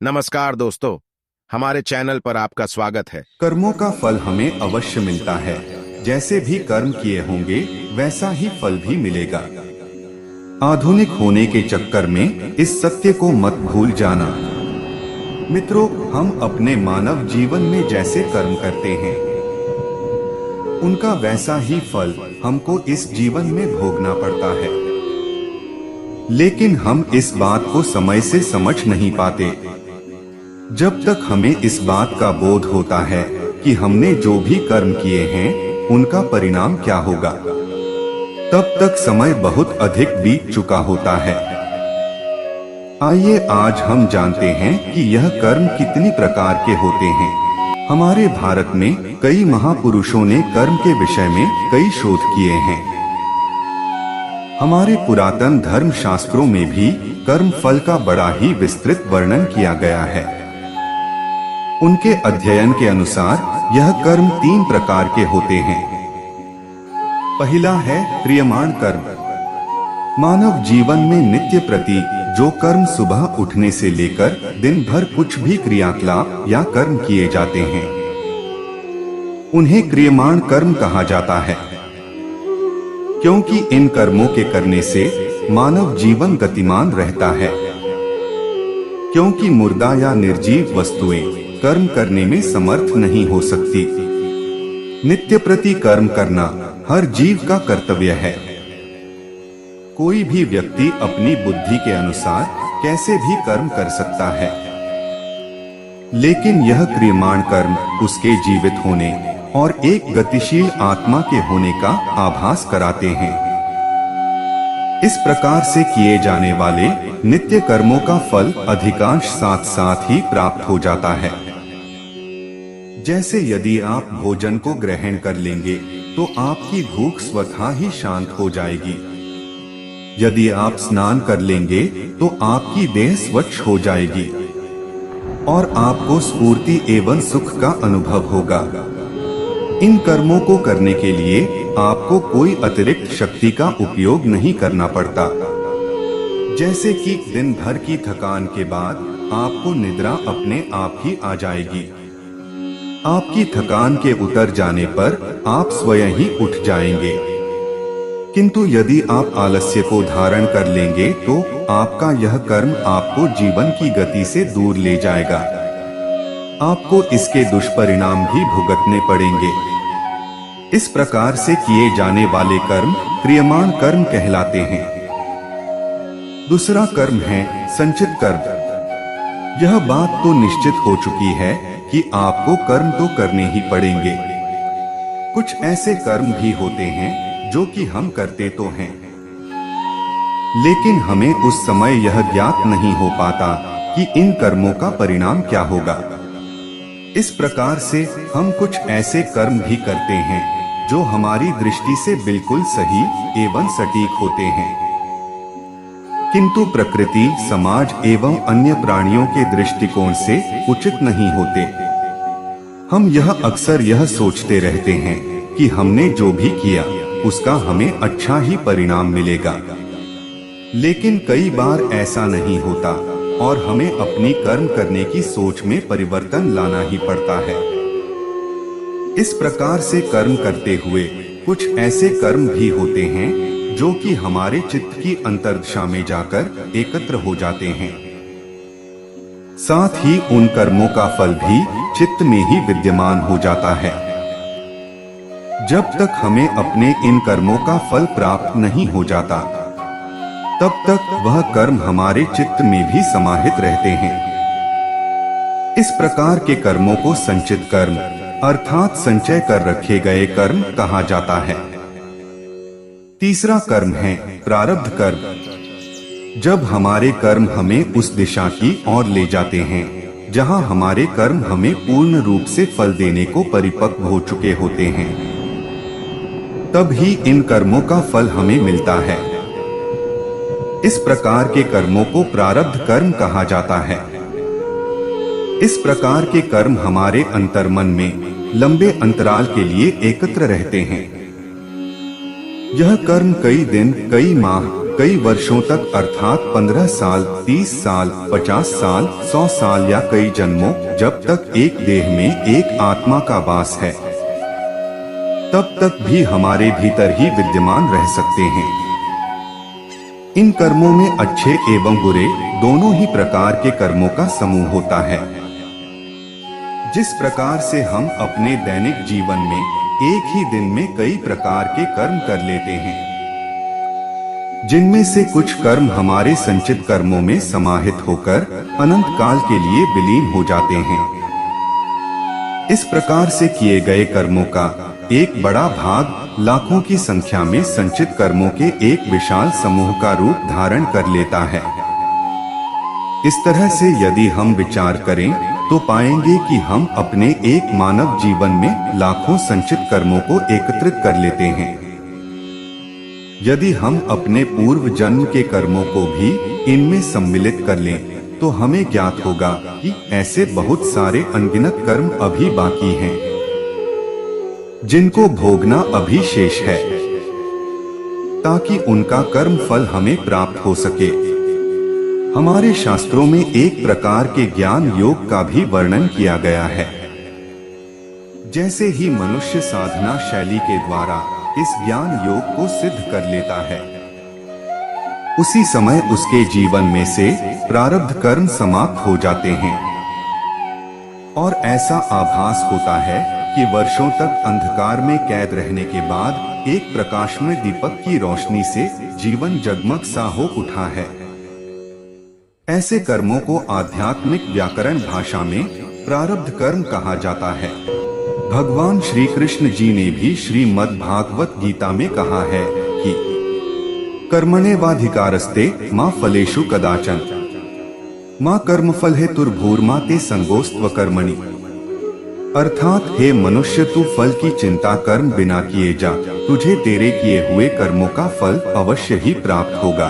नमस्कार दोस्तों, हमारे चैनल पर आपका स्वागत है। कर्मों का फल हमें अवश्य मिलता है। जैसे भी कर्म किए होंगे वैसा ही फल भी मिलेगा। आधुनिक होने के चक्कर में इस सत्य को मत भूल जाना। मित्रों, हम अपने मानव जीवन में जैसे कर्म करते हैं उनका वैसा ही फल हमको इस जीवन में भोगना पड़ता है। लेकिन हम इस बात को समय से समझ नहीं पाते। जब तक हमें इस बात का बोध होता है कि हमने जो भी कर्म किए हैं उनका परिणाम क्या होगा, तब तक समय बहुत अधिक बीत चुका होता है। आइए आज हम जानते हैं कि यह कर्म कितनी प्रकार के होते हैं। हमारे भारत में कई महापुरुषों ने कर्म के विषय में कई शोध किए हैं। हमारे पुरातन धर्म शास्त्रों में भी कर्म फल का बड़ा ही विस्तृत वर्णन किया गया है। उनके अध्ययन के अनुसार यह कर्म 3 प्रकार के होते हैं। पहला है क्रियमाण कर्म। मानव जीवन में नित्य प्रति जो कर्म सुबह उठने से लेकर दिन भर कुछ भी क्रियाकलाप या कर्म किए जाते हैं उन्हें क्रियमाण कर्म कहा जाता है। क्योंकि इन कर्मों के करने से मानव जीवन गतिमान रहता है। क्योंकि मुर्दा या निर्जीव वस्तुएं कर्म करने में समर्थ नहीं हो सकती। नित्य प्रति कर्म करना हर जीव का कर्तव्य है। कोई भी व्यक्ति अपनी बुद्धि के अनुसार कैसे भी कर्म कर सकता है, लेकिन यह क्रियमाण कर्म उसके जीवित होने और एक गतिशील आत्मा के होने का आभास कराते हैं। इस प्रकार से किए जाने वाले नित्य कर्मों का फल अधिकांश साथ साथ ही प्राप्त हो जाता है। जैसे यदि आप भोजन को ग्रहण कर लेंगे तो आपकी भूख स्वतः ही शांत हो जाएगी। यदि आप स्नान कर लेंगे तो आपकी देह स्वच्छ हो जाएगी और आपको स्फूर्ति एवं सुख का अनुभव होगा। इन कर्मों को करने के लिए आपको कोई अतिरिक्त शक्ति का उपयोग नहीं करना पड़ता। जैसे कि दिन भर की थकान के बाद आपको निद्रा अपने आप ही आ जाएगी। आपकी थकान के उतर जाने पर आप स्वयं ही उठ जाएंगे। किंतु यदि आप आलस्य को धारण कर लेंगे तो आपका यह कर्म आपको जीवन की गति से दूर ले जाएगा। आपको इसके दुष्परिणाम भी भुगतने पड़ेंगे। इस प्रकार से किए जाने वाले कर्म क्रियमाण कर्म कहलाते हैं। दूसरा कर्म है संचित कर्म। यह बात तो निश्चित हो चुकी है कि आपको कर्म तो करने ही पड़ेंगे। कुछ ऐसे कर्म भी होते हैं जो कि हम करते तो हैं, लेकिन हमें उस समय यह ज्ञात नहीं हो पाता कि इन कर्मों का परिणाम क्या होगा। इस प्रकार से हम कुछ ऐसे कर्म भी करते हैं जो हमारी दृष्टि से बिल्कुल सही एवं सटीक होते हैं, किंतु प्रकृति, समाज एवं अन्य प्राणियों के दृष्टिकोण से उचित नहीं होते। हम यह अक्सर यह सोचते रहते हैं कि हमने जो भी किया उसका हमें अच्छा ही परिणाम मिलेगा, लेकिन कई बार ऐसा नहीं होता और हमें अपनी कर्म करने की सोच में परिवर्तन लाना ही पड़ता है। इस प्रकार से कर्म करते हुए कुछ ऐसे कर्म भी होते हैं जो कि हमारे चित्त की अंतर्दशा में जाकर एकत्र हो जाते हैं। साथ ही उन कर्मों का फल भी चित्त में ही विद्यमान हो जाता है। जब तक हमें अपने इन कर्मों का फल प्राप्त नहीं हो जाता तब तक वह कर्म हमारे चित्त में भी समाहित रहते हैं। इस प्रकार के कर्मों को संचित कर्म अर्थात संचय कर रखे गए कर्म कहा जाता है। तीसरा कर्म है प्रारब्ध कर्म। जब हमारे कर्म हमें उस दिशा की ओर ले जाते हैं जहां हमारे कर्म हमें पूर्ण रूप से फल देने को परिपक्व हो चुके होते हैं, तब ही इन कर्मों का फल हमें मिलता है। इस प्रकार के कर्मों को प्रारब्ध कर्म कहा जाता है। इस प्रकार के कर्म हमारे अंतर्मन में लंबे अंतराल के लिए एकत्र रहते हैं। यह कर्म कई दिन, कई माह, कई वर्षों तक अर्थात 15 साल, 30 साल, 50 साल, 100 साल या कई जन्मों, जब तक एक देह में एक आत्मा का वास है तब तक भी हमारे भीतर ही विद्यमान रह सकते हैं। इन कर्मों में अच्छे एवं बुरे दोनों ही प्रकार के कर्मों का समूह होता है। जिस प्रकार से हम अपने दैनिक जीवन में एक ही दिन में कई प्रकार के कर्म कर लेते हैं, जिनमें से कुछ कर्म हमारे संचित कर्मों में समाहित होकर अनंत काल के लिए विलीन हो जाते हैं। इस प्रकार से किए गए कर्मों का एक बड़ा भाग लाखों की संख्या में संचित कर्मों के एक विशाल समूह का रूप धारण कर लेता है। इस तरह से यदि हम विचार करें तो पाएंगे कि हम अपने एक मानव जीवन में लाखों संचित कर्मों को एकत्रित कर लेते हैं। यदि हम अपने पूर्व जन्म के कर्मों को भी इनमें सम्मिलित कर लें तो हमें ज्ञात होगा कि ऐसे बहुत सारे अनगिनत कर्म अभी बाकी हैं, जिनको भोगना अभी शेष है, ताकि उनका कर्म फल हमें प्राप्त हो सके। हमारे शास्त्रों में एक प्रकार के ज्ञान योग का भी वर्णन किया गया है। जैसे ही मनुष्य साधना शैली के द्वारा इस ज्ञान योग को सिद्ध कर लेता है, उसी समय उसके जीवन में से प्रारब्ध कर्म समाप्त हो जाते हैं और ऐसा आभास होता है कि वर्षों तक अंधकार में कैद रहने के बाद एक प्रकाशमय दीपक की रोशनी से जीवन जगमग सा हो उठा है। ऐसे कर्मों को आध्यात्मिक व्याकरण भाषा में प्रारब्ध कर्म कहा जाता है। भगवान श्री कृष्ण जी ने भी श्रीमद् भागवत गीता में कहा है कि कर्मण्येवाधिकारस्ते मा फलेषु कदाचन मा कर्मफल हेतुर्भूर्मा ते संगोस्त्व कर्मणि। अर्थात हे मनुष्य, तू फल की चिंता कर्म बिना किए जा, तुझे तेरे किए हुए कर्मों का फल अवश्य ही प्राप्त होगा।